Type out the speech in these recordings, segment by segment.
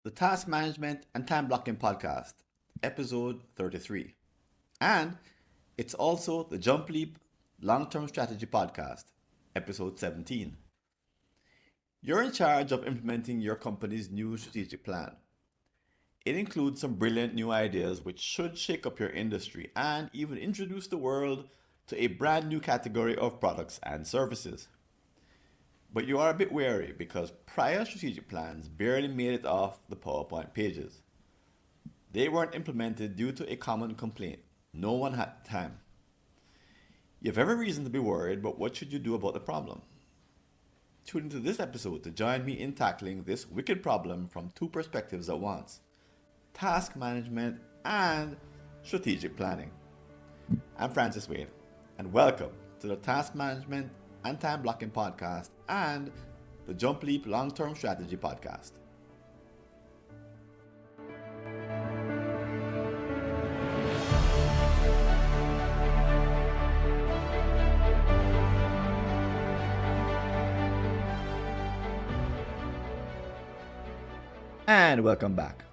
the Task Management and Time Blocking Podcast, episode 33. And it's also the Jump Leap Long Term Strategy Podcast, episode 17. You're in charge of implementing your company's new strategic plan. It includes some brilliant new ideas which should shake up your industry and even introduce the world to a brand new category of products and services. But you are a bit wary because prior strategic plans barely made it off the PowerPoint pages. They weren't implemented due to a common complaint. No one had time. You have every reason to be worried, but what should you do about the problem? Tune into this episode to join me in tackling this wicked problem from two perspectives at once: task management and strategic planning. I'm Francis Wade, and welcome to the Task Management and Time Blocking Podcast and the Jump Leap Long Term Strategy Podcast. And welcome back.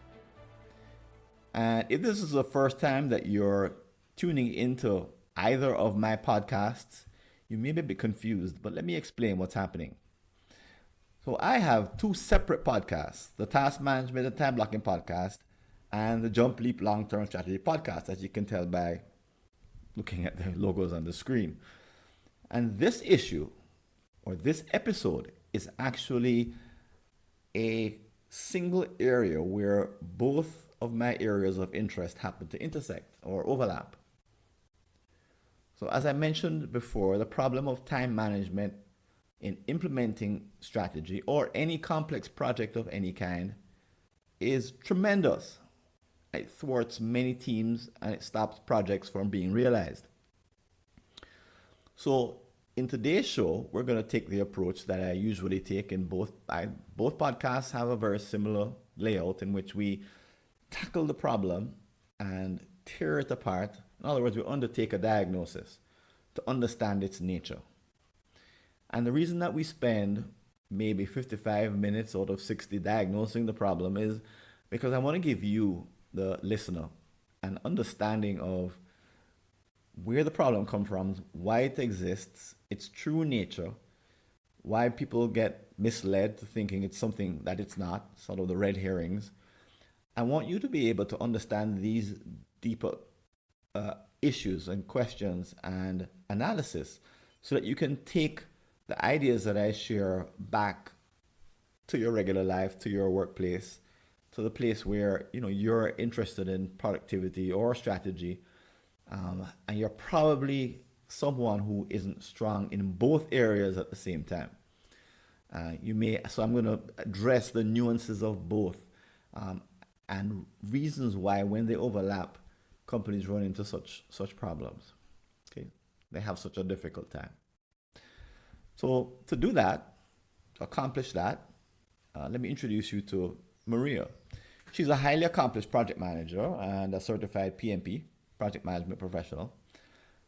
And if this is the first time that you're tuning into either of my podcasts, you may be a bit confused, but let me explain what's happening. So I have two separate podcasts: the Task Management and Time Blocking Podcast and the Jump Leap Long Term Strategy Podcast, as you can tell by looking at the logos on the screen. And this issue, or this episode, is actually a single area where both of my areas of interest happen to intersect or overlap. So as I mentioned before, the problem of time management in implementing strategy or any complex project of any kind is tremendous. It thwarts many teams and it stops projects from being realized. So in today's show, we're going to take the approach that I usually take in both podcasts have a very similar layout in which we tackle the problem and tear it apart. In other words, we undertake a diagnosis to understand its nature. And the reason that we spend maybe 55 minutes out of 60 diagnosing the problem is because I want to give you, the listener, an understanding of where the problem comes from, why it exists, its true nature, why people get misled to thinking it's something that it's not, sort of the red herrings. I want you to be able to understand these deeper issues and questions and analysis so that you can take the ideas that I share back to your regular life, to your workplace, to the place where you're interested in productivity or strategy, and you're probably someone who isn't strong in both areas at the same time. So I'm going to address the nuances of both, and reasons why, when they overlap, companies run into such problems. Okay, they have such a difficult time. So to do that, to accomplish that, let me introduce you to Maria. She's a highly accomplished project manager and a certified PMP, project management professional.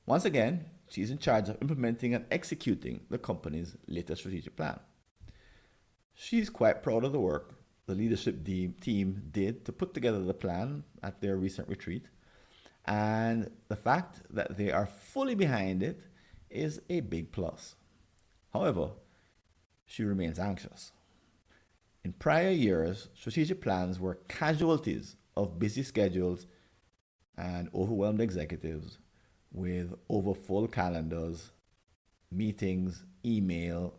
Once again, she's in charge of implementing and executing the company's latest strategic plan. She's quite proud of the work the leadership team did to put together the plan at their recent retreat. And the fact that they are fully behind it is a big plus. However, she remains anxious. In prior years, strategic plans were casualties of busy schedules and overwhelmed executives with overfull calendars, meetings, email,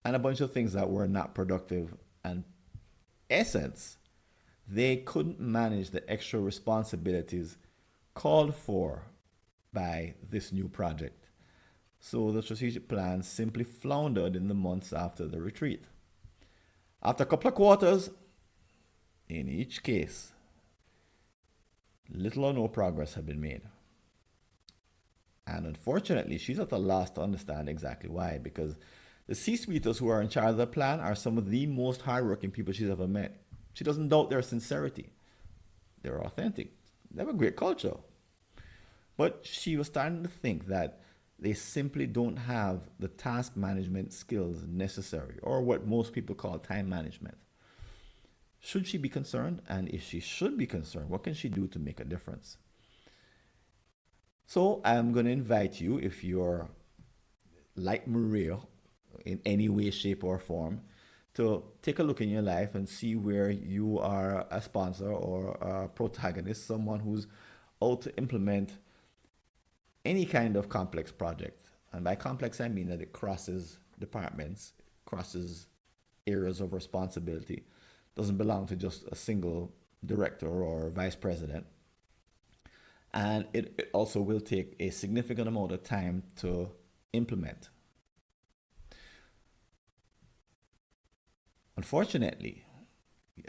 and a bunch of things that were not productive. And essence, they couldn't manage the extra responsibilities called for by this new project. So the strategic plan simply floundered in the months after the retreat. After a couple of quarters, in each case, little or no progress had been made. And unfortunately, she's at a loss to understand exactly why, because the C-suiters who are in charge of the plan are some of the most hardworking people she's ever met. She doesn't doubt their sincerity. They're authentic. They have a great culture. But she was starting to think that they simply don't have the task management skills necessary, or what most people call time management. Should she be concerned? And if she should be concerned, what can she do to make a difference? So I'm going to invite you, if you're like Maria in any way, shape, or form, to take a look in your life and see where you are a sponsor or a protagonist, someone who's out to implement any kind of complex project. And by complex, I mean that it crosses departments, crosses areas of responsibility, doesn't belong to just a single director or vice president. And it also will take a significant amount of time to implement. Unfortunately,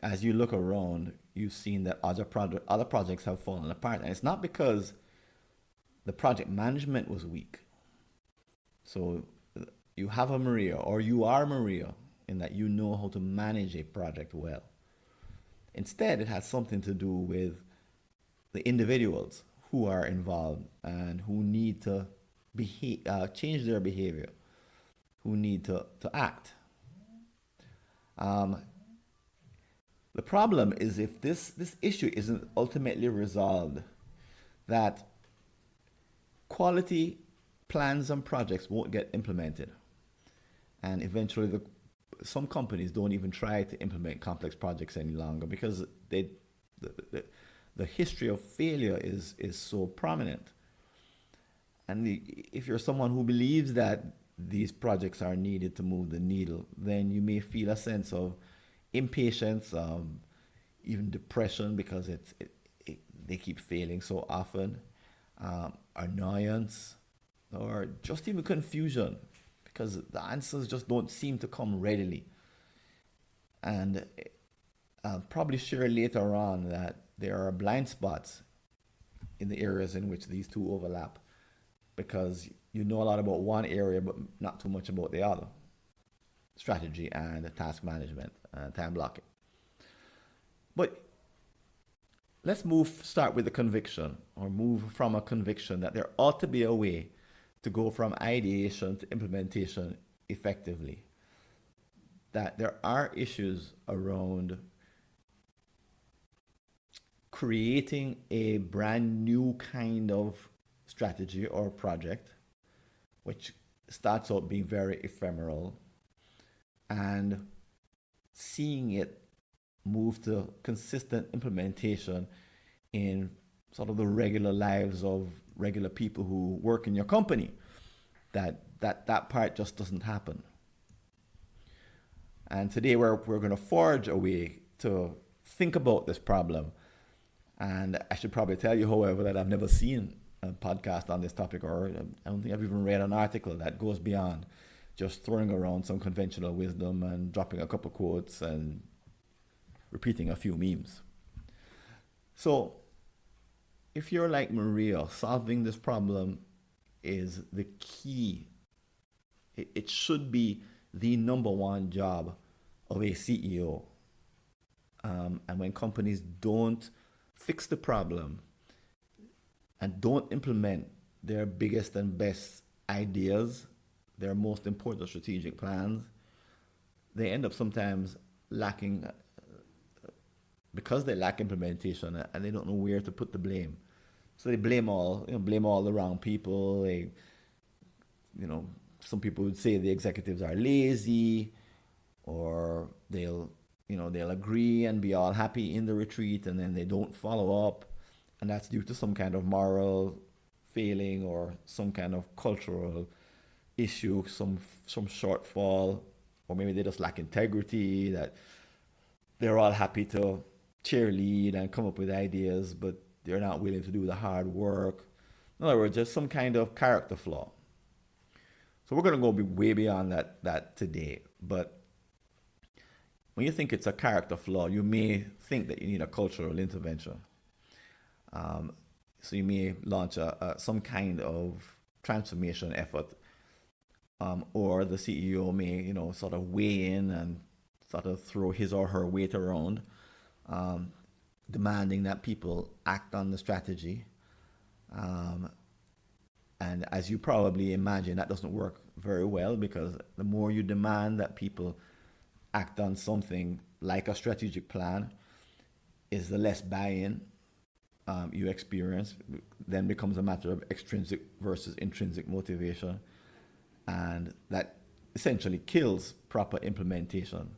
as you look around, you've seen that other projects have fallen apart. And it's not because the project management was weak. So you have a Maria, or you are Maria, in that you know how to manage a project well. Instead, it has something to do with the individuals who are involved and who need to change their behavior, who need to act. Um, the problem is if this issue isn't ultimately resolved, that quality plans and projects won't get implemented. And eventually, some companies don't even try to implement complex projects any longer because the, the, the history of failure is so prominent. And if you're someone who believes that these projects are needed to move the needle, then you may feel a sense of impatience, even depression because they keep failing so often, annoyance, or just even confusion because the answers just don't seem to come readily. And I'll probably share later on that there are blind spots in the areas in which these two overlap because you know a lot about one area but not too much about the other: strategy and task management and time blocking. But let's start with the conviction, or move from a conviction that there ought to be a way to go from ideation to implementation effectively. That there are issues around creating a brand new kind of strategy or project, which starts out being very ephemeral, and seeing it move to consistent implementation in sort of the regular lives of regular people who work in your company. That part just doesn't happen. And today we're going to forge a way to think about this problem. And I should probably tell you, however, that I've never seen a podcast on this topic, or I don't think I've even read an article that goes beyond just throwing around some conventional wisdom and dropping a couple quotes and repeating a few memes. So if you're like Maria, solving this problem is the key. It should be the number one job of a CEO. And when companies don't fix the problem and don't implement their biggest and best ideas, their most important strategic plans, they end up sometimes lacking because they lack implementation and they don't know where to put the blame. So they blame all the wrong people. You know, some people would say the executives are lazy, or they'll agree and be all happy in the retreat, and then they don't follow up, and that's due to some kind of moral failing or some kind of cultural issue, some shortfall, or maybe they just lack integrity. That they're all happy to cheerlead and come up with ideas, but they're not willing to do the hard work. In other words, there's some kind of character flaw. So we're going to go way beyond that today. But when you think it's a character flaw, you may think that you need a cultural intervention. Um, so you may launch some kind of transformation effort, or the CEO may, sort of weigh in and sort of throw his or her weight around, um, demanding that people act on the strategy. Um, and as you probably imagine, that doesn't work very well because the more you demand that people act on something like a strategic plan, is the less buy-in you experience. Then becomes a matter of extrinsic versus intrinsic motivation, and that essentially kills proper implementation.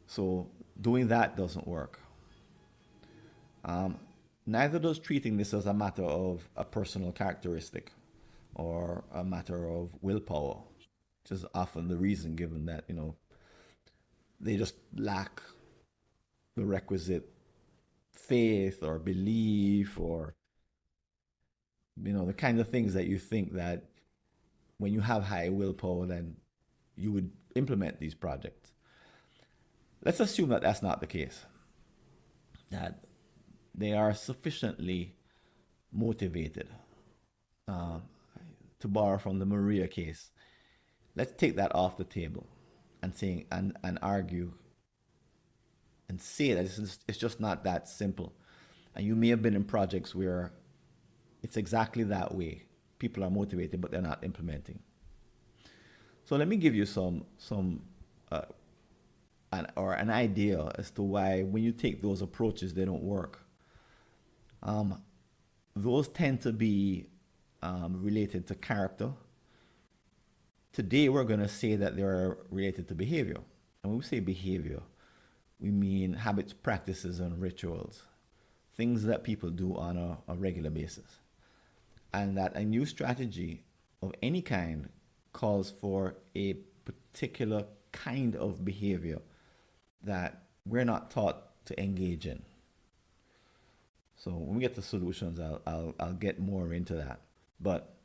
So doing that doesn't work. Neither does treating this as a matter of a personal characteristic or a matter of willpower, which is often the reason given that, they just lack the requisite faith or belief or, the kind of things that you think that when you have high willpower, then you would implement these projects. Let's assume that that's not the case, that they are sufficiently motivated. Uh, to borrow from the Maria case, let's take that off the table and saying and argue and say that it's just not that simple. And you may have been in projects where it's exactly that way. People are motivated, but they're not implementing. So let me give you some or an idea as to why when you take those approaches, they don't work. Those tend to be related to character. Today, we're going to say that they're related to behavior. And when we say behavior, we mean habits, practices, and rituals, things that people do on a regular basis. And that a new strategy of any kind calls for a particular kind of behavior that we're not taught to engage in. So when we get to solutions, I'll get more into that. But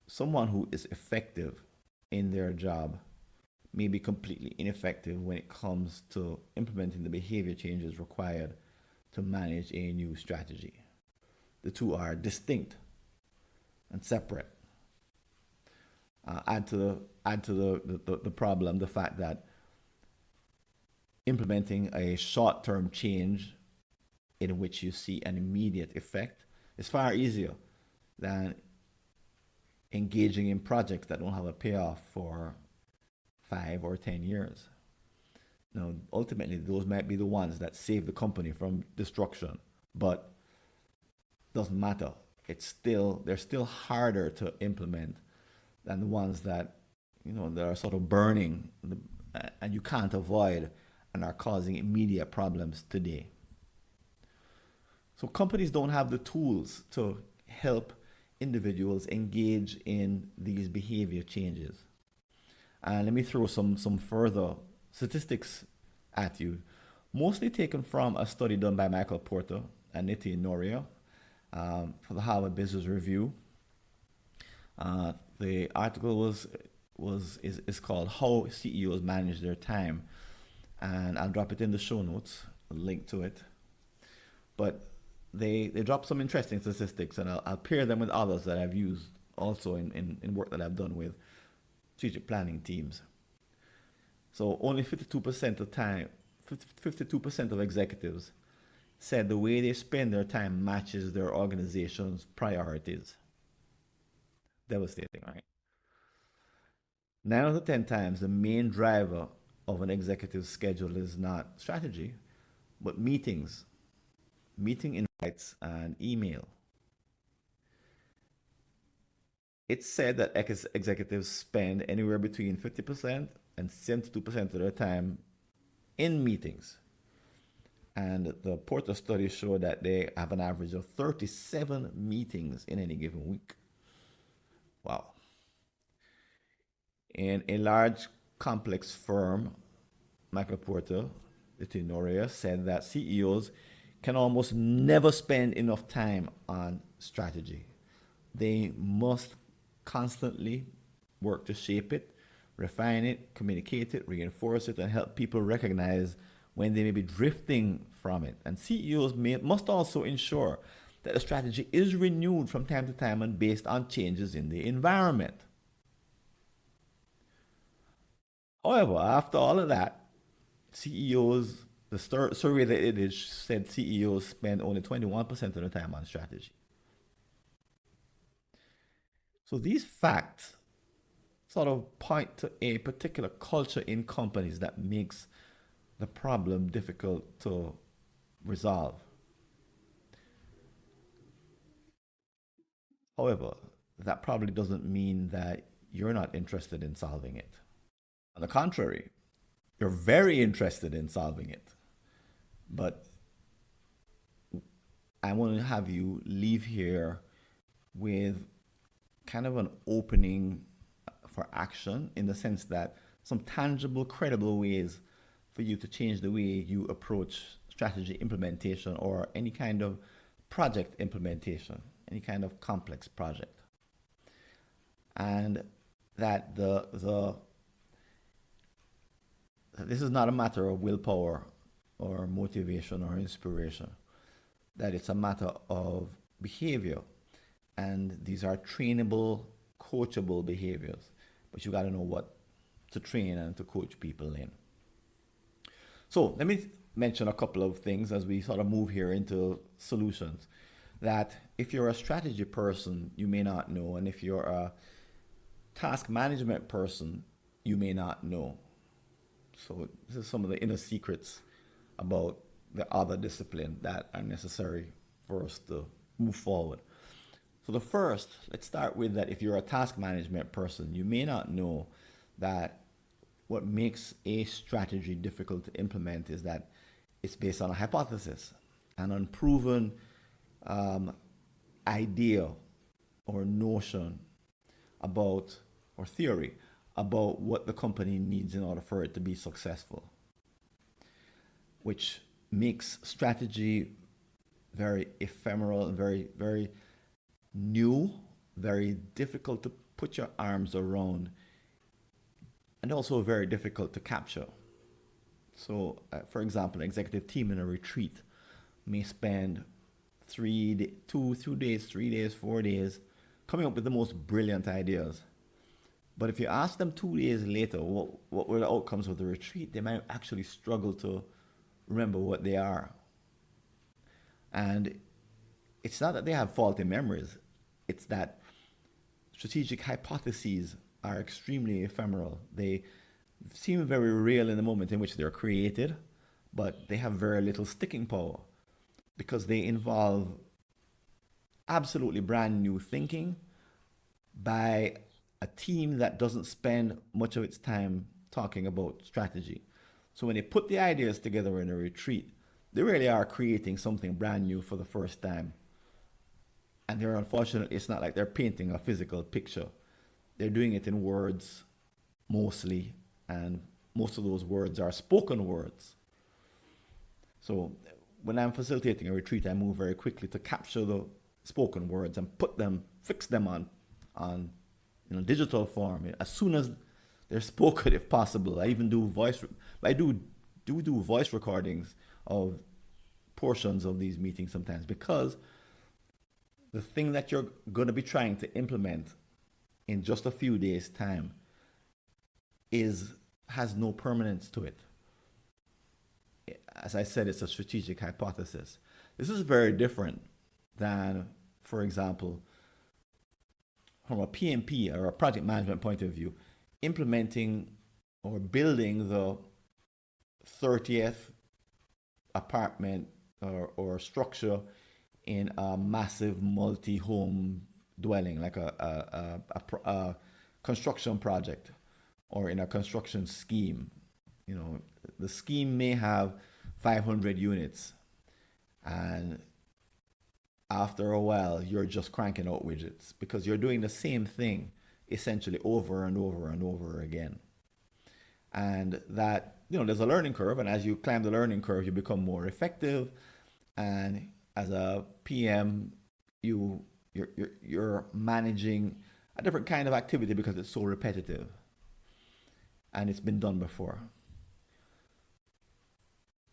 someone who is effective in their job may be completely ineffective when it comes to implementing the behavior changes required to manage a new strategy. The two are distinct and separate. Add to the problem the fact that implementing a short-term change in which you see an immediate effect is far easier than engaging in projects that don't have a payoff for 5 or 10 years. Now, ultimately, those might be the ones that save the company from destruction, but doesn't matter. They're still harder to implement than the ones that that are sort of burning and you can't avoid and are causing immediate problems today. So companies don't have the tools to help individuals engage in these behavior changes. And let me throw some further statistics at you, mostly taken from a study done by Michael Porter and Nohria for the Harvard Business Review. The article is called "How CEOs Manage Their Time," and I'll drop it in the show notes, a link to it. But they drop some interesting statistics, and I'll pair them with others that I've used also in work that I've done with strategic planning teams. So only 52% of time, 52% of executives said the way they spend their time matches their organization's priorities. Devastating, right? 9 out of 10 times, the main driver of an executive's schedule is not strategy, but meetings, meeting invites, and email. It's said that executives spend anywhere between 50% and 72% of their time in meetings. And the Porter study showed that they have an average of 37 meetings in any given week. Wow. In a large, complex firm, Michael Porter, Nohria, said that CEOs can almost never spend enough time on strategy. They must constantly work to shape it, refine it, communicate it, reinforce it, and help people recognize when they may be drifting from it. And CEOs must also ensure that the strategy is renewed from time to time and based on changes in the environment. However, after all of that, the survey that it is said CEOs spend only 21% of the time on strategy. So these facts sort of point to a particular culture in companies that makes the problem difficult to resolve. However, that probably doesn't mean that you're not interested in solving it. On the contrary, you're very interested in solving it. But I want to have you leave here with kind of an opening for action in the sense that some tangible, credible ways for you to change the way you approach strategy implementation or any kind of project implementation, any kind of complex project. And that the this is not a matter of willpower or motivation or inspiration, that it's a matter of behavior. And these are trainable, coachable behaviors. But you got to know what to train and to coach people in. So let me mention a couple of things as we sort of move here into solutions. That if you're a strategy person, you may not know. And if you're a task management person, you may not know. So this is some of the inner secrets about the other discipline that are necessary for us to move forward. So the first, let's start with that if you're a task management person, you may not know that what makes a strategy difficult to implement is that it's based on a hypothesis, an unproven idea or notion about, or theory about what the company needs in order for it to be successful, which makes strategy very ephemeral and very new, very difficult to put your arms around, and also very difficult to capture. So, for example, an executive team in a retreat may spend 2 days, 3 days, 4 days coming up with the most brilliant ideas. But if you ask them 2 days later what were the outcomes of the retreat, they might actually struggle to remember what they are. And it's not that they have faulty memories, it's that strategic hypotheses are extremely ephemeral. They seem very real in the moment in which they're created, but they have very little sticking power because they involve absolutely brand new thinking by a team that doesn't spend much of its time talking about strategy. So when they put the ideas together in a retreat, they really are creating something brand new for the first time. And they're unfortunately, it's not like they're painting a physical picture. They're doing it in words mostly, and most of those words are spoken words. So when I'm facilitating a retreat, I move very quickly to capture the spoken words and fix them on digital form as soon as they're spoken, if possible. I even do voice recordings of portions of these meetings sometimes, because the thing that you're going to be trying to implement in just a few days' time has no permanence to it. As I said, it's a strategic hypothesis. This is very different than, for example, from a PMP or a project management point of view, implementing or building the 30th apartment or structure in a massive multi-home dwelling, like a construction project or in a construction scheme. The scheme may have 500 units, and after a while, you're just cranking out widgets because you're doing the same thing essentially over and over and over again. And that, there's a learning curve, and as you climb the learning curve, you become more effective. And as a PM, you're managing a different kind of activity because it's so repetitive and it's been done before.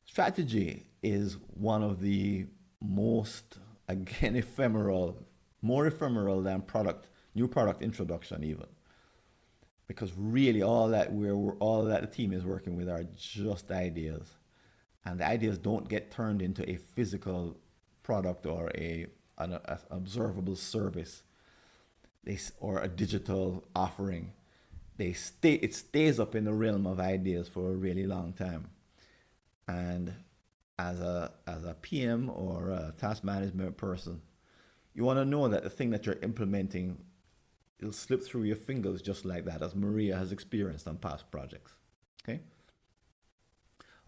Strategy is one of the most, again, more ephemeral than new product introduction even. Because really all that the team is working with are just ideas. And the ideas don't get turned into a physical product or an observable service or a digital offering. it stays up in the realm of ideas for a really long time. And as a PM or a task management person, you want to know that the thing that you're implementing, it'll slip through your fingers just like that, as Maria has experienced on past projects. Okay.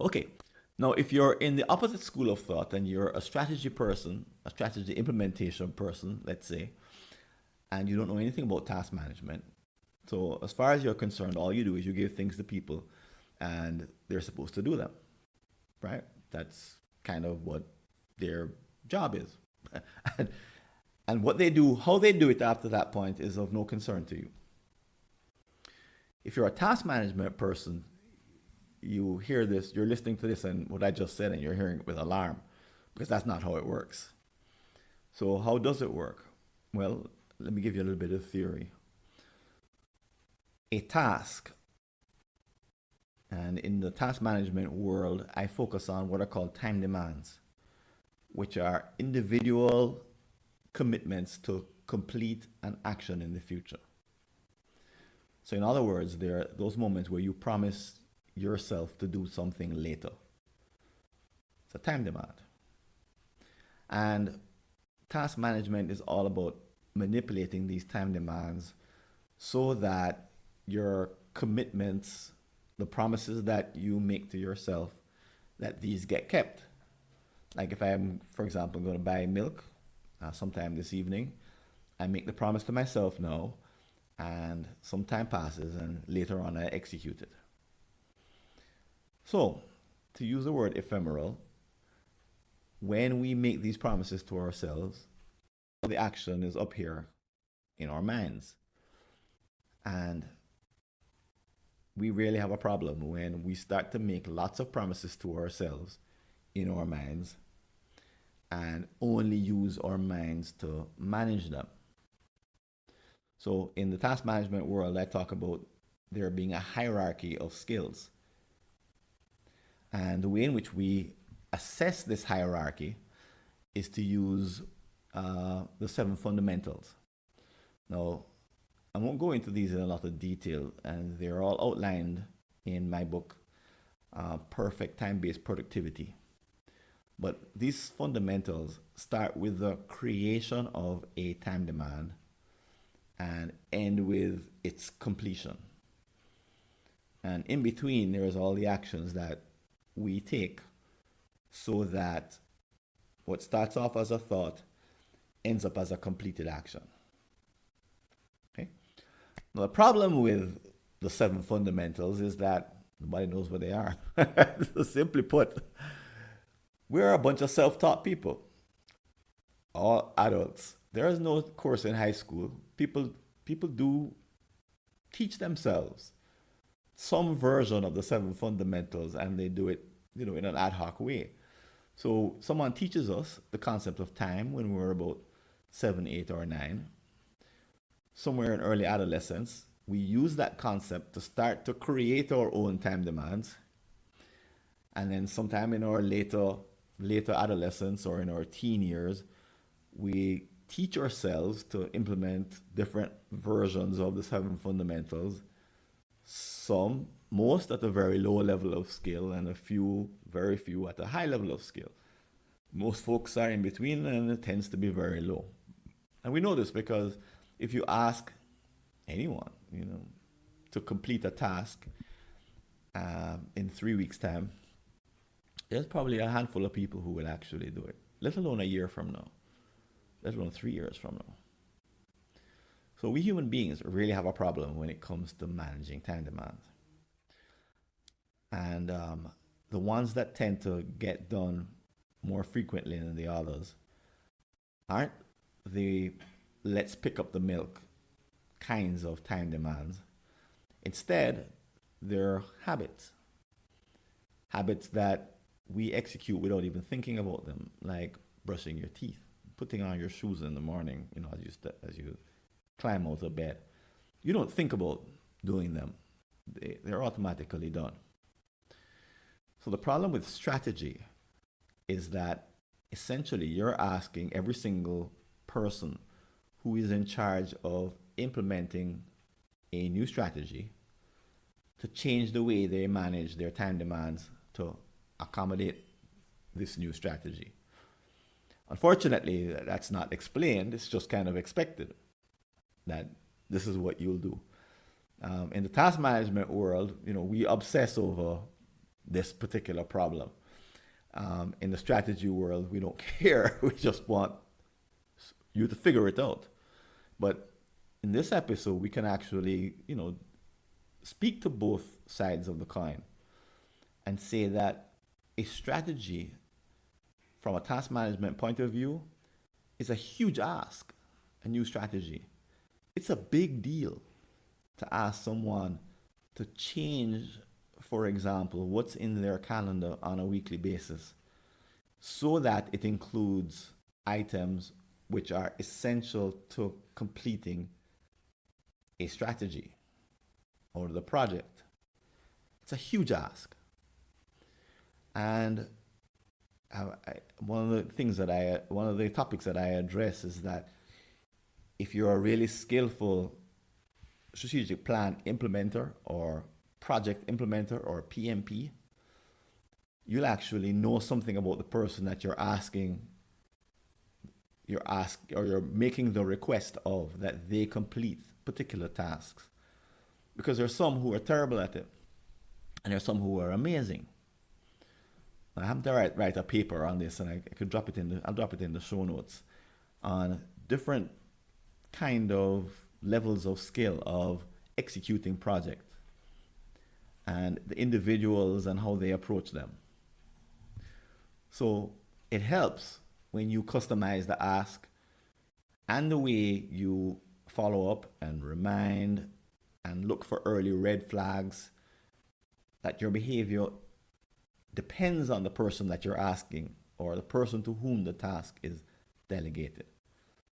Okay. Now, if you're in the opposite school of thought and you're a strategy person, a strategy implementation person, let's say, and you don't know anything about task management, so as far as you're concerned, all you do is you give things to people and they're supposed to do them, right? That's kind of what their job is. and, and what they do, how they do it after that point is of no concern to you. If you're a task management person, you hear this, you're listening to this and what I just said, and you're hearing it with alarm because that's not how it works. So, how does it work? Well, let me give you a little bit of theory. A task, and in the task management world, I focus on what are called time demands, which are individual commitments to complete an action in the future. So, in other words, there are those moments where you promise yourself to do something later. It's a time demand. And task management is all about manipulating these time demands so that your commitments, the promises that you make to yourself, that these get kept. Like if I'm, for example, going to buy milk sometime this evening, I make the promise to myself now, and some time passes, and later on I execute it. So, to use the word ephemeral, when we make these promises to ourselves, the action is up here in our minds. And we really have a problem when we start to make lots of promises to ourselves in our minds and only use our minds to manage them. So, in the task management world, I talk about there being a hierarchy of skills. And the way in which we assess this hierarchy is to use the 7 fundamentals. Now, I won't go into these in a lot of detail, and they're all outlined in my book, Perfect Time-Based Productivity. But these fundamentals start with the creation of a time demand and end with its completion. And in between, there's all the actions that we take so that what starts off as a thought ends up as a completed action. Okay. Now, the problem with the 7 fundamentals is that nobody knows what they are. Simply put, we're a bunch of self-taught people, all adults. There is no course in high school. People do teach themselves some version of the 7 fundamentals, and they do it, in an ad hoc way. So someone teaches us the concept of time when we're about 7, 8, or 9. Somewhere in early adolescence, we use that concept to start to create our own time demands. And then sometime in our later adolescence or in our teen years, we teach ourselves to implement different versions of the 7 fundamentals. Most at a very low level of skill, and very few at a high level of skill. Most folks are in between, and it tends to be very low. And we know this because if you ask anyone, to complete a task in 3 weeks' time, there's probably a handful of people who will actually do it, let alone a year from now, let alone 3 years from now. So we human beings really have a problem when it comes to managing time demands. And the ones that tend to get done more frequently than the others aren't the let's pick up the milk kinds of time demands. Instead, they're habits. Habits that we execute without even thinking about them, like brushing your teeth, putting on your shoes in the morning, as you climb out of bed. You don't think about doing them. They're automatically done. So the problem with strategy is that essentially you're asking every single person who is in charge of implementing a new strategy to change the way they manage their time demands to accommodate this new strategy. Unfortunately, that's not explained, it's just kind of expected that this is what you'll do. In the task management world, we obsess over this particular problem. In the strategy world, we don't care. We just want you to figure it out. But in this episode, we can actually, speak to both sides of the coin and say that a strategy from a task management point of view is a huge ask, a new strategy. It's a big deal to ask someone to change, for example, what's in their calendar on a weekly basis so that it includes items which are essential to completing a strategy or the project. It's a huge ask. And one of the topics that I address is that if you're a really skillful strategic plan implementer or project implementer or PMP, you'll actually know something about the person that you're making the request of, that they complete particular tasks. Because there's some who are terrible at it, and there's some who are amazing. I have to write a paper on this, and I'll drop it in the show notes on different kind of levels of skill of executing projects and the individuals and how they approach them. So it helps when you customize the ask and the way you follow up and remind and look for early red flags that your behavior depends on the person that you're asking or the person to whom the task is delegated.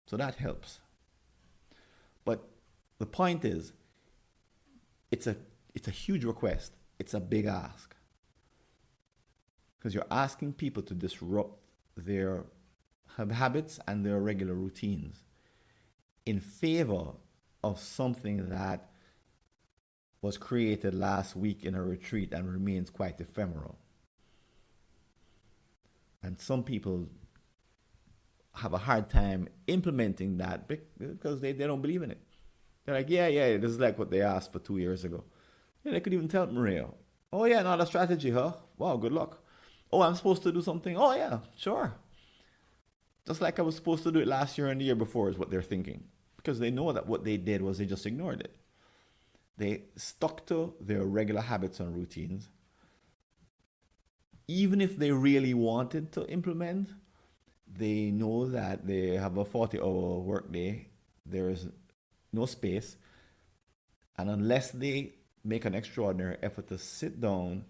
So that helps. But the point is, it's a huge request. It's a big ask. Because you're asking people to disrupt their habits and their regular routines in favor of something that was created last week in a retreat and remains quite ephemeral. And some people have a hard time implementing that because they don't believe in it. They're like, yeah, this is like what they asked for 2 years ago. Yeah, they could even tell Maria, oh yeah, not a strategy, huh? Wow, good luck. Oh, I'm supposed to do something. Oh yeah, sure. Just like I was supposed to do it last year and the year before is what they're thinking. Because they know that what they did was they just ignored it. They stuck to their regular habits and routines. Even if they really wanted to implement, they know that they have a 40-hour workday. There is no space. And unless they make an extraordinary effort to sit down,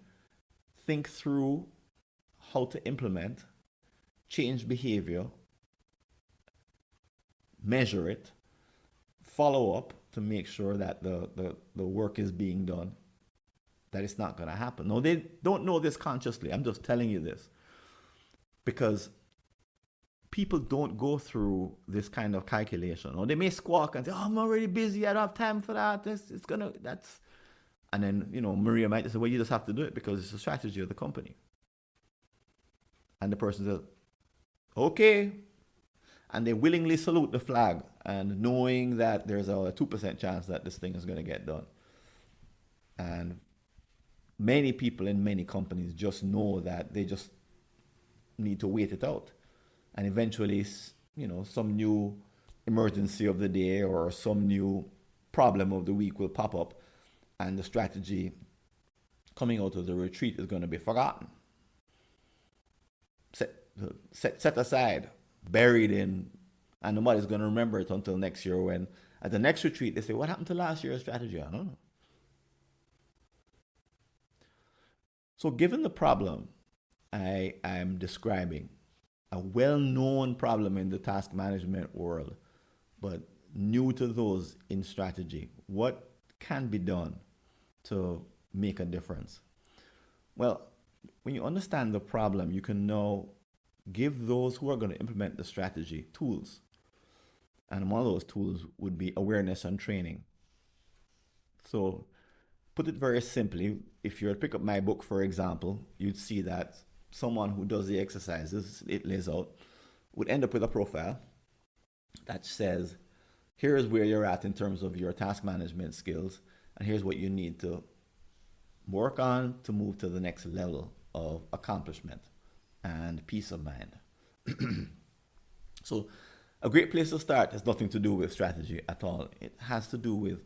think through how to implement, change behavior, measure it, follow up to make sure that the work is being done, that it's not going to happen. No, they don't know this consciously. I'm just telling you this because people don't go through this kind of calculation. Or they may squawk and say, oh, I'm already busy. I don't have time for that. And then, Maria might say, well, you just have to do it because it's a strategy of the company. And the person says, okay. And they willingly salute the flag and knowing that there's a 2% chance that this thing is going to get done. And many people in many companies just know that they just need to wait it out. And eventually, some new emergency of the day or some new problem of the week will pop up and the strategy coming out of the retreat is going to be forgotten. Set aside, buried in, and nobody's going to remember it until next year when at the next retreat they say, what happened to last year's strategy? I don't know. So given the problem I am describing, a well-known problem in the task management world, but new to those in strategy, what can be done to make a difference? Well, when you understand the problem, you can now give those who are going to implement the strategy tools. And one of those tools would be awareness and training. So put it very simply, if you were to pick up my book, for example, you'd see that someone who does the exercises it lays out would end up with a profile that says, here's where you're at in terms of your task management skills, and here's what you need to work on to move to the next level of accomplishment and peace of mind. So, a great place to start has nothing to do with strategy at all. It has to do with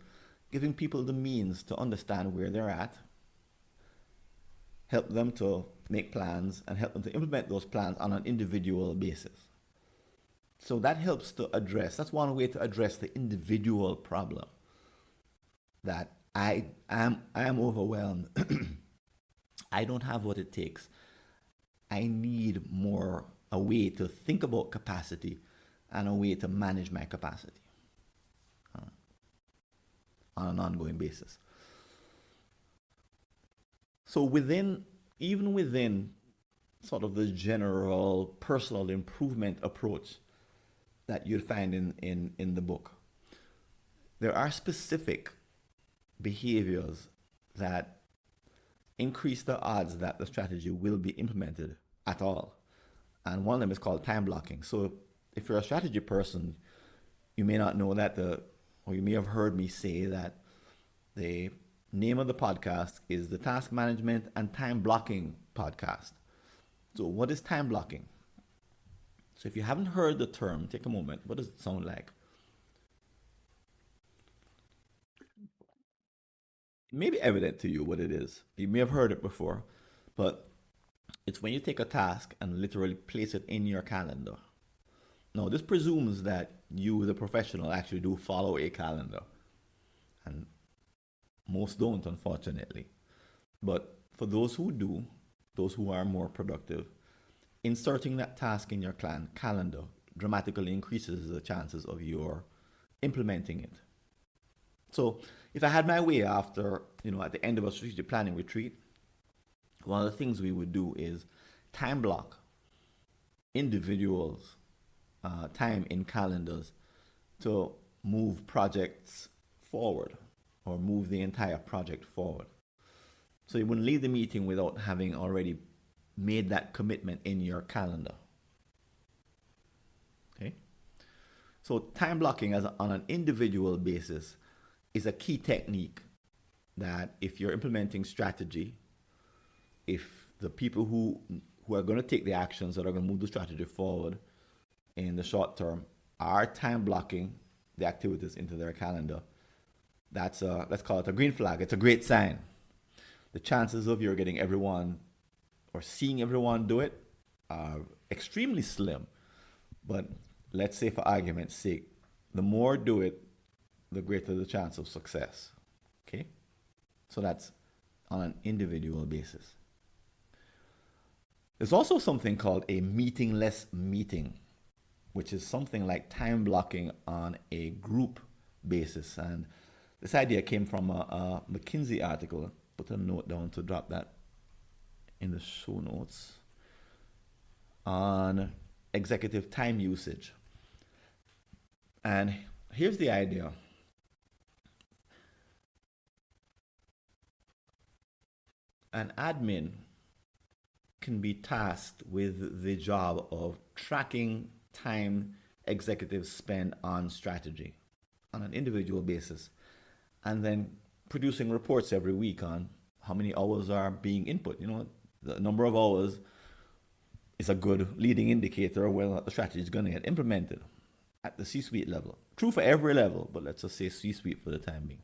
giving people the means to understand where they're at, help them to make plans, and help them to implement those plans on an individual basis. So that helps to address, that's one way to address the individual problem that I am overwhelmed. I don't have what it takes. I need more, a way to think about capacity and a way to manage my capacity on an ongoing basis. So even within sort of the general personal improvement approach that you'd find in the book, there are specific behaviors that increase the odds that the strategy will be implemented at all. And one of them is called time blocking. So if you're a strategy person, you may not know that or you may have heard me say that the name of the podcast is the Task Management and Time Blocking Podcast. So what is time blocking? So if you haven't heard the term, take a moment. What does it sound like? It may be evident to you what it is. You may have heard it before, but it's when you take a task and literally place it in your calendar. Now, this presumes that you, the professional, actually do follow a calendar. And most don't, unfortunately. But for those who do, those who are more productive, inserting that task in your calendar dramatically increases the chances of your implementing it. So if I had my way after, at the end of a strategic planning retreat, one of the things we would do is time block individuals' time in calendars to move projects forward or move the entire project forward. So you wouldn't leave the meeting without having already made that commitment in your calendar. Okay? So time blocking on an individual basis is a key technique that if you're implementing strategy, if the people who are going to take the actions that are going to move the strategy forward in the short term are time blocking the activities into their calendar, that's let's call it a green flag. It's a great sign. The chances of you getting everyone or seeing everyone do it are extremely slim. But let's say for argument's sake, the more do it, the greater the chance of success. Okay? So that's on an individual basis. There's also something called a meetingless meeting, which is something like time blocking on a group basis. And this idea came from a McKinsey article. Put a note down to drop that in the show notes on executive time usage. And here's the idea. An admin can be tasked with the job of tracking time executives spend on strategy on an individual basis, and then producing reports every week on how many hours are being input. The number of hours is a good leading indicator of whether the strategy is going to get implemented at the C-suite level. True for every level, but let's just say C-suite for the time being.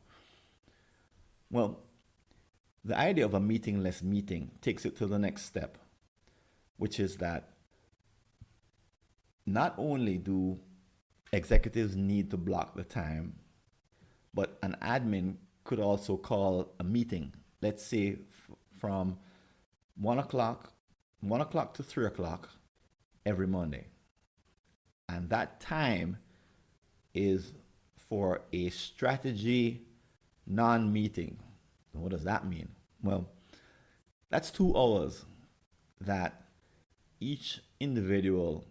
Well, the idea of a meetingless meeting takes it to the next step, which is that not only do executives need to block the time, but an admin could also call a meeting, let's say from 1 o'clock to 3 o'clock every Monday. And that time is for a strategy non-meeting. What does that mean? Well, that's 2 hours that each individual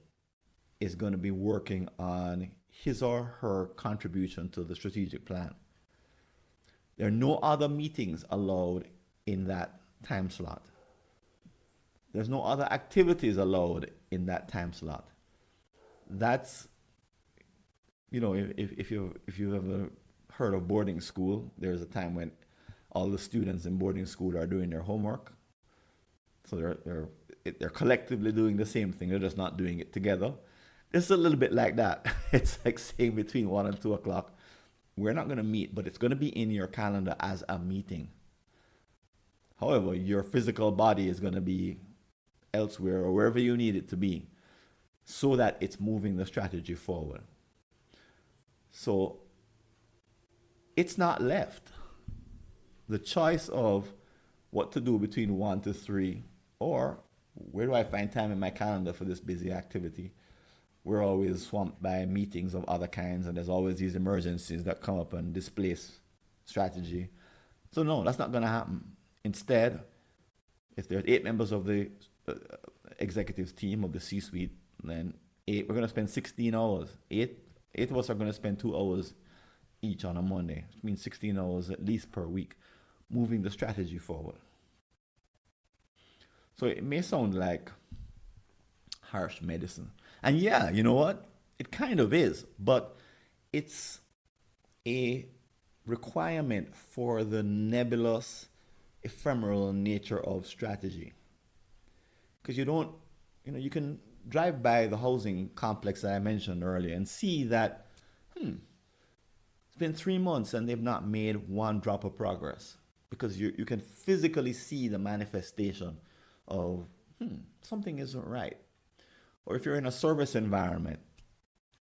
is going to be working on his or her contribution to the strategic plan. There are no other meetings allowed in that time slot. There's no other activities allowed in that time slot. That's, if you've ever heard of boarding school, there's a time when all the students in boarding school are doing their homework. So they're collectively doing the same thing. They're just not doing it together. It's a little bit like that. It's like saying between 1 and 2 o'clock, we're not going to meet, but it's going to be in your calendar as a meeting. However, your physical body is going to be elsewhere or wherever you need it to be so that it's moving the strategy forward. So it's not left. The choice of what to do between 1 to 3 or where do I find time in my calendar for this busy activity? We're always swamped by meetings of other kinds, and there's always these emergencies that come up and displace strategy. So no, that's not going to happen. Instead, if there's 8 members of the executive team of the C-suite, then we're going to spend 16 hours. Eight of us are going to spend 2 hours each on a Monday, which means 16 hours at least per week, moving the strategy forward. So it may sound like harsh medicine. And yeah, you know what? It kind of is, but it's a requirement for the nebulous, ephemeral nature of strategy. Because you can drive by the housing complex that I mentioned earlier and see that, it's been 3 months and they've not made one drop of progress. Because you can physically see the manifestation of, something isn't right. Or if you're in a service environment,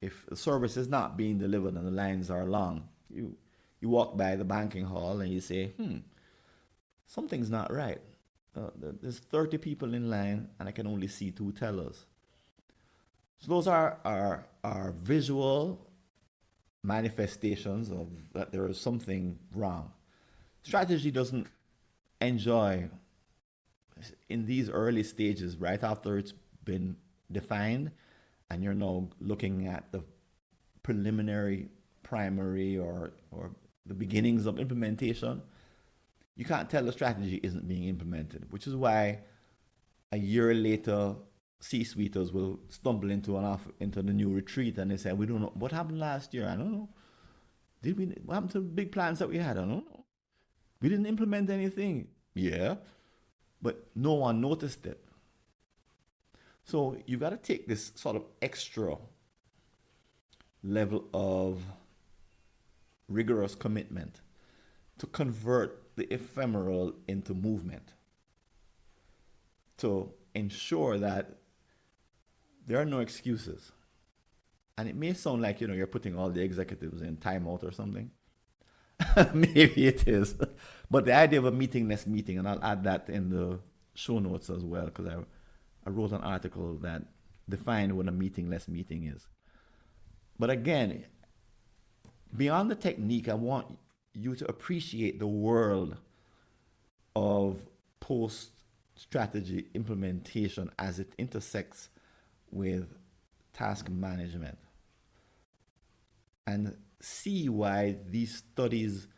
if the service is not being delivered and the lines are long, you walk by the banking hall and you say, something's not right. There's 30 people in line and I can only see 2 tellers. So those are visual manifestations of that there is something wrong. Strategy doesn't enjoy in these early stages, right after it's been defined and you're now looking at the preliminary, primary, or the beginnings of implementation, you can't tell the strategy isn't being implemented, which is why a year later C-suiters will stumble into the new retreat and they say, we don't know what happened last year. I don't know. What happened to the big plans that we had? I don't know. We didn't implement anything. Yeah, but no one noticed it. So you got to take this sort of extra level of rigorous commitment to convert the ephemeral into movement, to ensure that there are no excuses. And it may sound like, you're putting all the executives in timeout or something. Maybe it is. But the idea of a meetingless meeting, and I'll add that in the show notes as well, because I wrote an article that defined what a meetingless meeting is. But again, beyond the technique, I want you to appreciate the world of post-strategy implementation as it intersects with task management. And see why these studies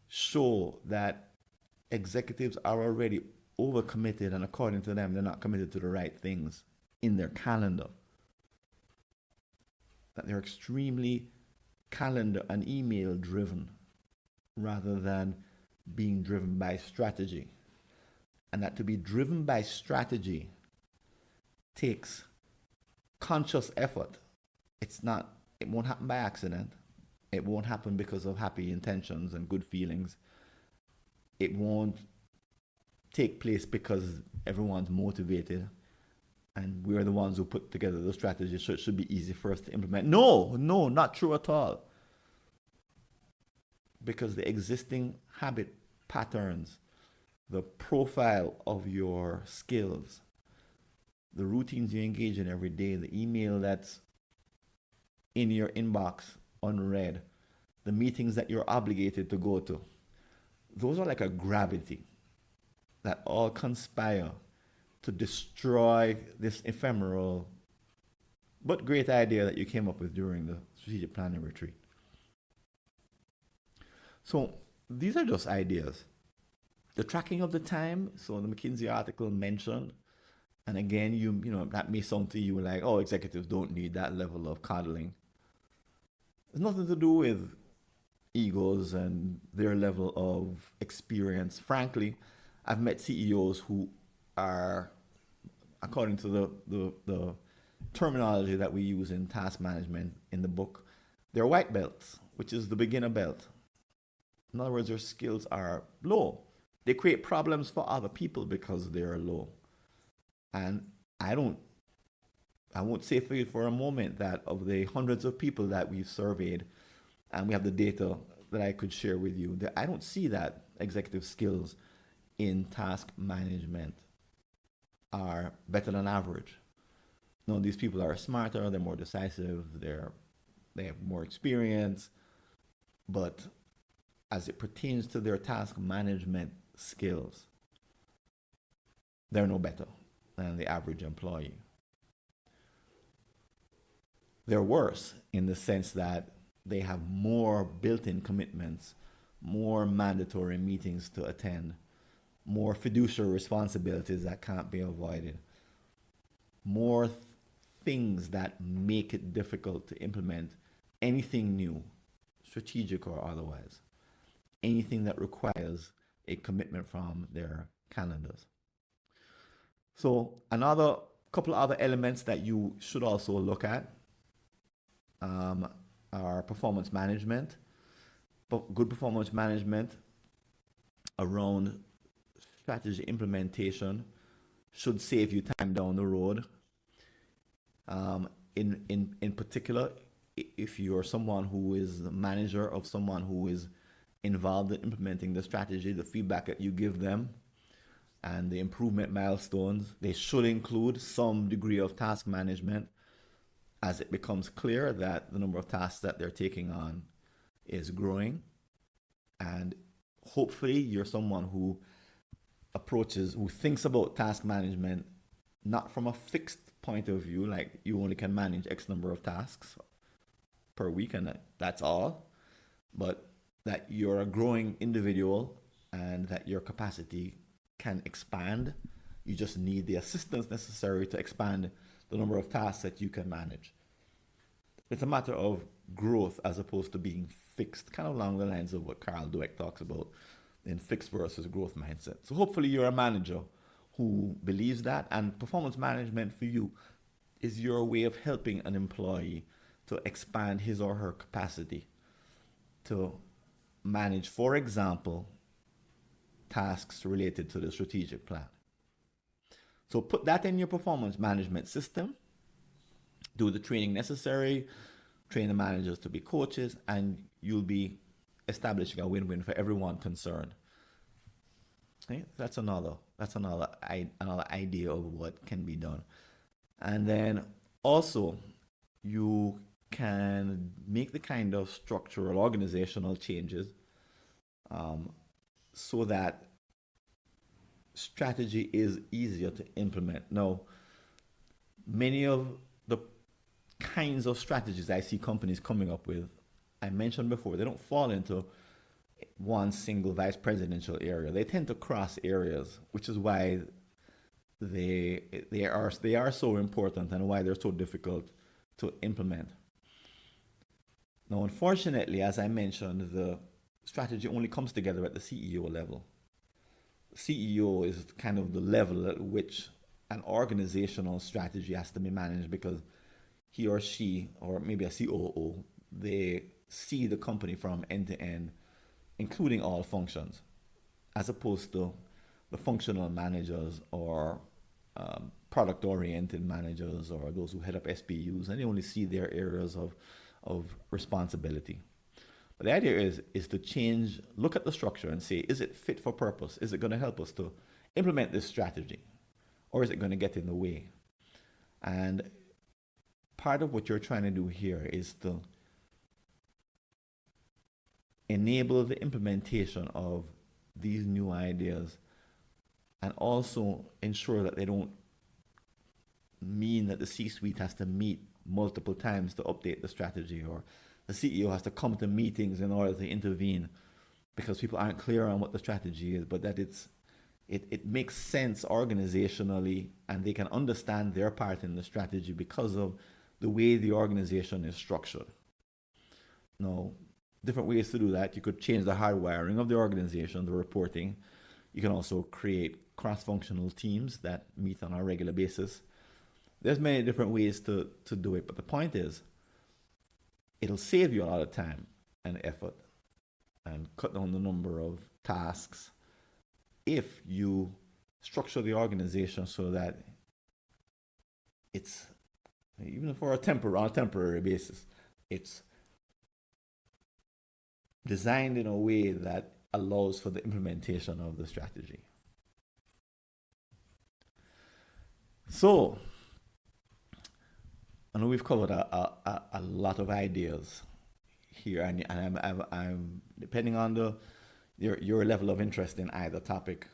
show that executives are already overcommitted, and according to them, they're not committed to the right things in their calendar. That they're extremely calendar and email driven rather than being driven by strategy. And that to be driven by strategy takes conscious effort. It won't happen by accident. It won't happen because of happy intentions and good feelings. It won't take place because everyone's motivated and we're the ones who put together the strategy, so it should be easy for us to implement. No, not true at all. Because the existing habit patterns, the profile of your skills, the routines you engage in every day, the email that's in your inbox unread, the meetings that you're obligated to go to, those are like a gravity that all conspire to destroy this ephemeral but great idea that you came up with during the strategic planning retreat. So these are just ideas. The tracking of the time, so the McKinsey article mentioned, and again, you know that may sound to you like, oh, executives don't need that level of coddling. It's nothing to do with egos and their level of experience. Frankly, I've met CEOs who are, according to the terminology that we use in task management in the book, they're white belts, which is the beginner belt. In other words, their skills are low. They create problems for other people because they're low. And I don't, I won't say for you for a moment that of the hundreds of people that we've surveyed, and we have the data that I could share with you, that I don't see that executive skills in task management are better than average. No, these people are smarter, they're more decisive, they have more experience, but as it pertains to their task management skills, they're no better than the average employee. They're worse in the sense that they have more built in commitments, more mandatory meetings to attend, more fiduciary responsibilities that can't be avoided, more things that make it difficult to implement anything new, strategic or otherwise, anything that requires a commitment from their calendars. So, another couple of other elements that you should also look at um, are performance management. But good performance management around strategy implementation should save you time down the road. In particular, if you're someone who is the manager of someone who is involved in implementing the strategy, the feedback that you give them and the improvement milestones, they should include some degree of task management as it becomes clear that the number of tasks that they're taking on is growing. And hopefully you're someone who who thinks about task management not from a fixed point of view, like you only can manage X number of tasks per week and that's all, but that you're a growing individual and that your capacity can expand. You just need the assistance necessary to expand the number of tasks that you can manage. It's a matter of growth as opposed to being fixed, kind of along the lines of what Carl Dweck talks about in fixed versus growth mindset. So hopefully you're a manager who believes that, and performance management for you is your way of helping an employee to expand his or her capacity to manage, for example, tasks related to the strategic plan. So put that in your performance management system, do the training necessary, train the managers to be coaches, and you'll be establishing a win-win for everyone concerned. Okay? That's another idea of what can be done. And then also you can make the kind of structural organizational changes so that strategy is easier to implement. Now, many of the kinds of strategies I see companies coming up with, I mentioned before, they don't fall into one single vice presidential area. They tend to cross areas, which is why they are so important and why they're so difficult to implement. Now, unfortunately, as I mentioned, the strategy only comes together at the CEO level. CEO is kind of the level at which an organizational strategy has to be managed because he or she, or maybe a COO, they see the company from end to end, including all functions, as opposed to the functional managers or product oriented managers or those who head up SBUs, and they only see their areas of responsibility. But the idea is to change, look at the structure and say, is it fit for purpose? Is it going to help us to implement this strategy? Or is it going to get in the way? And part of what you're trying to do here is to enable the implementation of these new ideas and also ensure that they don't mean that the C-suite has to meet multiple times to update the strategy, or the CEO has to come to meetings in order to intervene. because people aren't clear on what the strategy is, but that it makes sense organizationally and they can understand their part in the strategy because of the way the organization is structured. Now, different ways to do that. You could change the hardwiring of the organization, the reporting. You can also create cross-functional teams that meet on a regular basis. There's many different ways to do it, but the point is, it'll save you a lot of time and effort and cut down the number of tasks if you structure the organization so that it's, even for on a temporary basis, it's designed in a way that allows for the implementation of the strategy. So, I know we've covered a lot of ideas here, and I'm depending on your level of interest in either topic,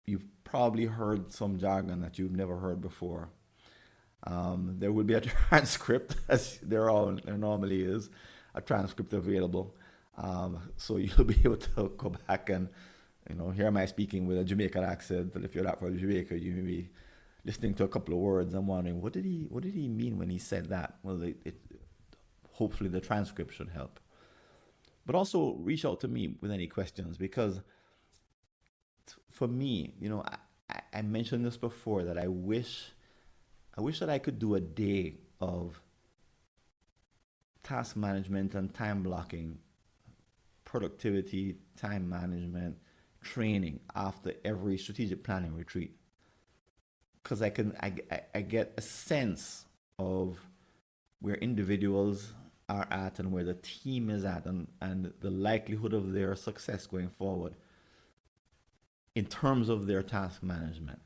you've probably heard some jargon that you've never heard before. There will be a transcript, as there normally is, a transcript available. So you'll be able to go back and, here am I speaking with a Jamaican accent, and if you're not from Jamaica, you may be listening to a couple of words and wondering, what did he mean when he said that? Well, hopefully the transcript should help. But also reach out to me with any questions, because for me, I mentioned this before, that I wish that I could do a day of task management and time blocking, productivity, time management, training after every strategic planning retreat. Because I get a sense of where individuals are at and where the team is at, and the likelihood of their success going forward in terms of their task management.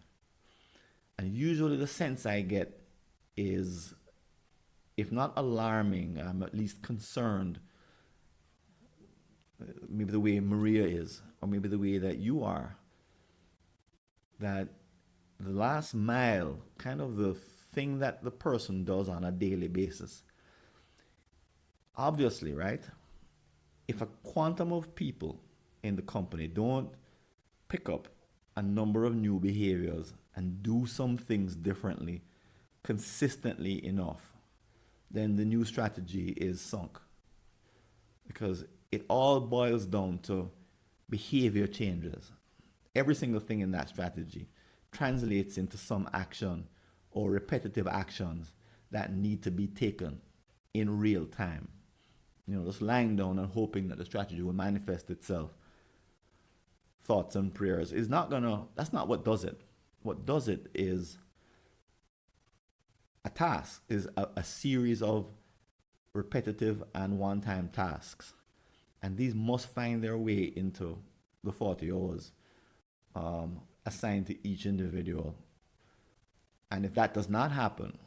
And usually the sense I get is, if not alarming, I'm at least concerned, maybe the way Maria is, or maybe the way that you are, that the last mile, kind of the thing that the person does on a daily basis. Obviously, right? If a quantum of people in the company don't pick up a number of new behaviors and do some things differently consistently enough, then the new strategy is sunk. Because it all boils down to behavior changes. Every single thing in that strategy translates into some action or repetitive actions that need to be taken in real time. Just lying down and hoping that the strategy will manifest itself, thoughts and prayers, that's not what does it. What does it is a task, is a series of repetitive and one-time tasks. And these must find their way into the 40 hours assigned to each individual. And if that does not happen,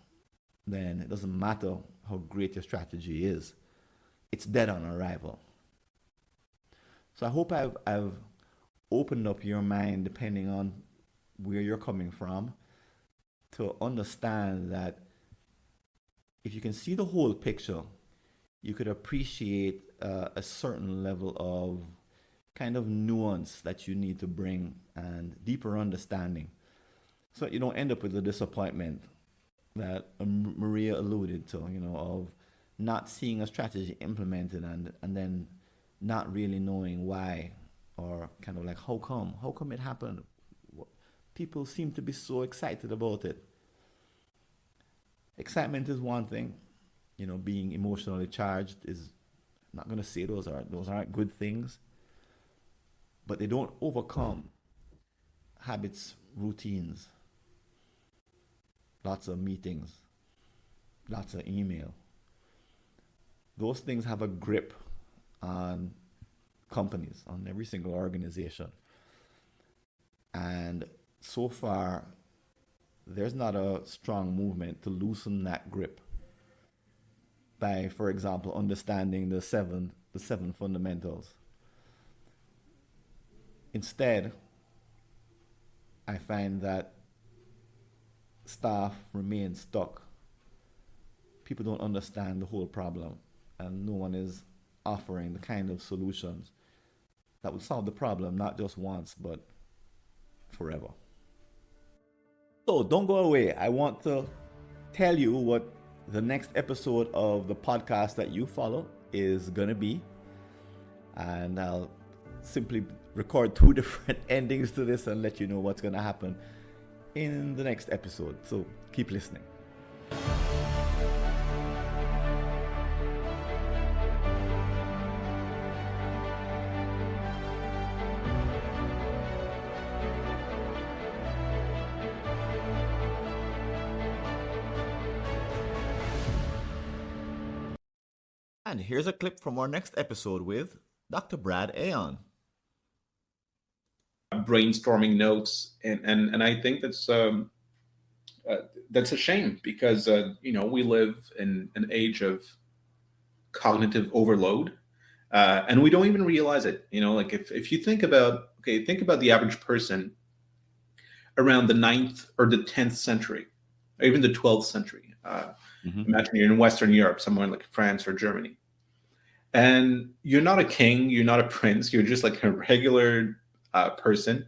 then it doesn't matter how great your strategy is. It's dead on arrival. So I hope I've opened up your mind, depending on where you're coming from, to understand that if you can see the whole picture, you could appreciate a certain level of kind of nuance that you need to bring, and deeper understanding, so that you don't end up with the disappointment that Maria alluded to, of not seeing a strategy implemented and then not really knowing why, or kind of like, how come it happened? People seem to be so excited about it. Excitement is one thing, being emotionally charged is, I'm not going to say those aren't good things, but they don't overcome habits, routines, lots of meetings, lots of email. Those things have a grip on companies, on every single organization. And so far, there's not a strong movement to loosen that grip by, for example, understanding the seven fundamentals. Instead, I find that staff remain stuck. People don't understand the whole problem, and no one is offering the kind of solutions that would solve the problem, not just once, but forever. So don't go away. I want to tell you what the next episode of the podcast that you follow is going to be. And I'll simply record two different endings to this and let you know what's going to happen in the next episode. So keep listening. And here's a clip from our next episode with Dr. Brad Aon. Brainstorming notes, and I think that's a shame because we live in an age of cognitive overload, and we don't even realize it. Like if you think about the average person around the 9th or the 10th century, or even the 12th century. Imagine you're in Western Europe, somewhere like France or Germany, and you're not a king, you're not a prince, you're just like a regular person.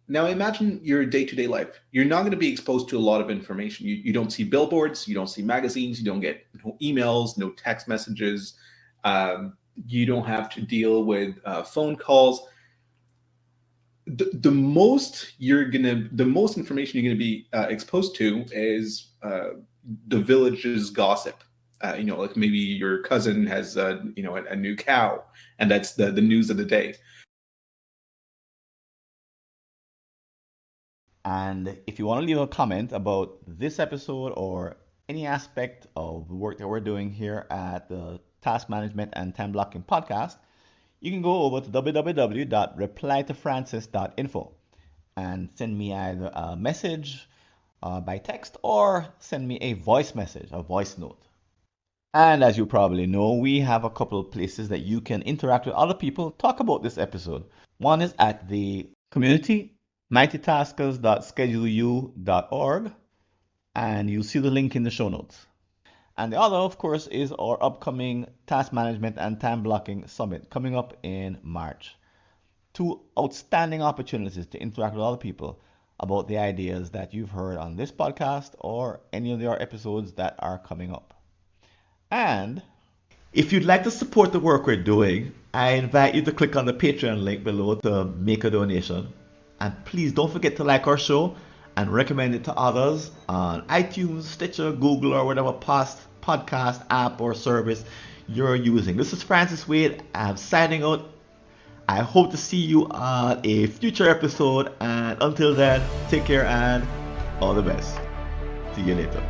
Now imagine your day-to-day life. You're not going to be exposed to a lot of information. You don't see billboards, you don't see magazines, you don't get no emails, no text messages. You don't have to deal with phone calls. The most information you're going to be exposed to is the village's gossip. Like maybe your cousin has a new cow, and that's the news of the day. And if you want to leave a comment about this episode or any aspect of the work that we're doing here at the Task Management and Time Blocking Podcast, you can go over to www.replytofrancis.info and send me either a message by text or send me a voice message, a voice note. And as you probably know, we have a couple of places that you can interact with other people, talk about this episode. One is at the community, mightytaskers.scheduleu.org, and you'll see the link in the show notes. And the other, of course, is our upcoming Task Management and Time Blocking Summit coming up in March. Two outstanding opportunities to interact with other people about the ideas that you've heard on this podcast or any of our episodes that are coming up. And if you'd like to support the work we're doing, I invite you to click on the Patreon link below to make a donation. And please don't forget to like our show and recommend it to others on iTunes, Stitcher, Google, or whatever podcast app or service you're using. This is Francis Wade. I'm signing out. I hope to see you on a future episode. And until then, take care and all the best. See you later.